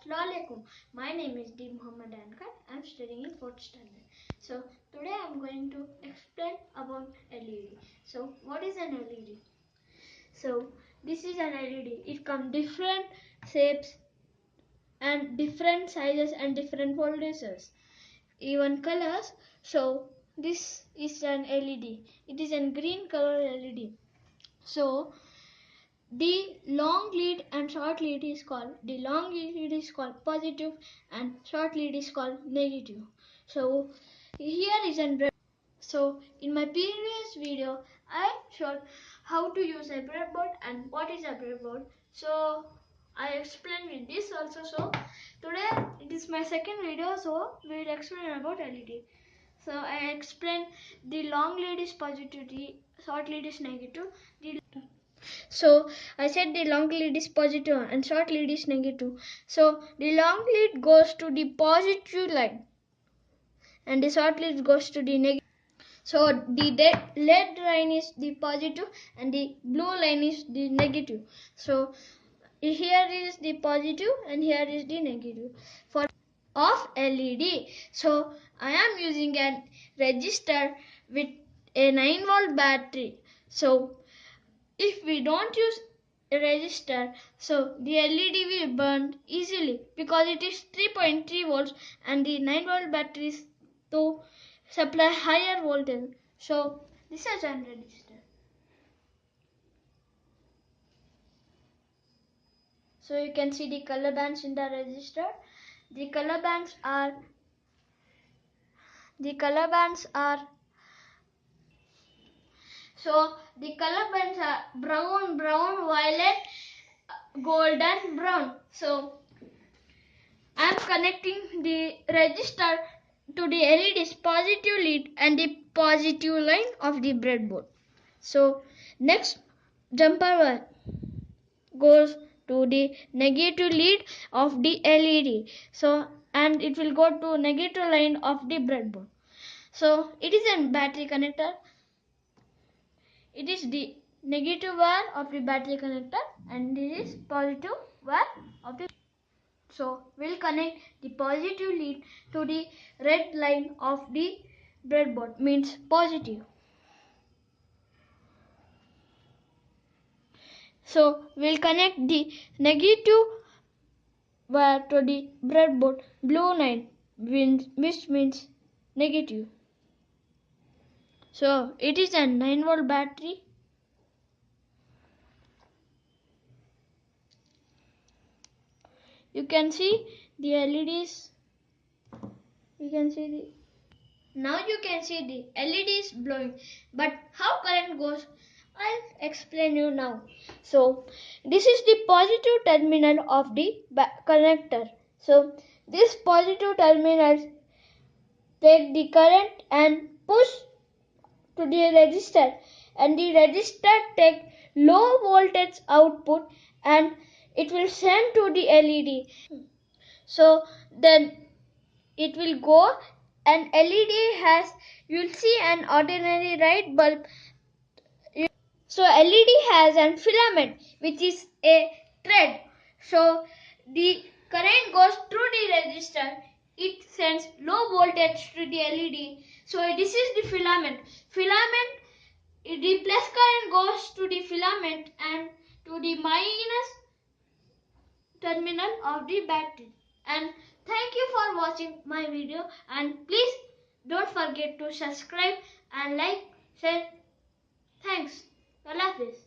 Assalamualaikum. My name is D. Muhammad Ankar. I am studying in 4th standard. So today I am going to explain about LED. So what is an LED? So this is an LED. It comes different shapes and different sizes and different voltages, even colors. So this is an LED. It is a green color LED. So the long lead and short lead is called positive and short lead is called negative. So here is an so in my previous video I showed how to use a breadboard and what is a breadboard. So I explained with this also. So today it is my second video, so we will explain about LED. So I explained the long lead is positive, the short lead is negative. So I said the long lead is positive and short lead is negative. So the long lead goes to the positive line and the short lead goes to the negative. So the red line is the positive and the blue line is the negative. So here is the positive and here is the negative for of LED. So I am using a resistor with a 9-volt battery. So if we don't use a resistor, so the LED will burn easily because it is 3.3 volts and the 9-volt battery is to supply higher voltage. So this is a resistor. So you can see the color bands in the resistor. The color bands are brown, violet, golden, brown. So I am connecting the resistor to the LED's positive lead and the positive line of the breadboard. So next jumper wire goes to the negative lead of the LED. So and it will go to negative line of the breadboard. So it is a battery connector. It is the negative wire of the battery connector and this is positive wire of the. So we'll connect the positive lead to the red line of the breadboard, means positive. So we'll connect the negative wire to the breadboard, blue line, which means negative. So it is a 9-volt battery. You can see the LEDs. Now you can see the LED is blowing. But how current goes, I'll explain you now. So this is the positive terminal of the connector. So this positive terminal take the current and push to the resistor, and the resistor take low voltage output and it will send to the LED. So then it will go, and LED has, you will see an ordinary light bulb. So LED has a filament which is a thread. So the current goes through the resistor. It sends low voltage to the LED. So this is the filament. The plus current goes to the filament and to the minus terminal of the battery. And thank you for watching my video, and please don't forget to subscribe and like, share. Thanks. Allah Hafiz.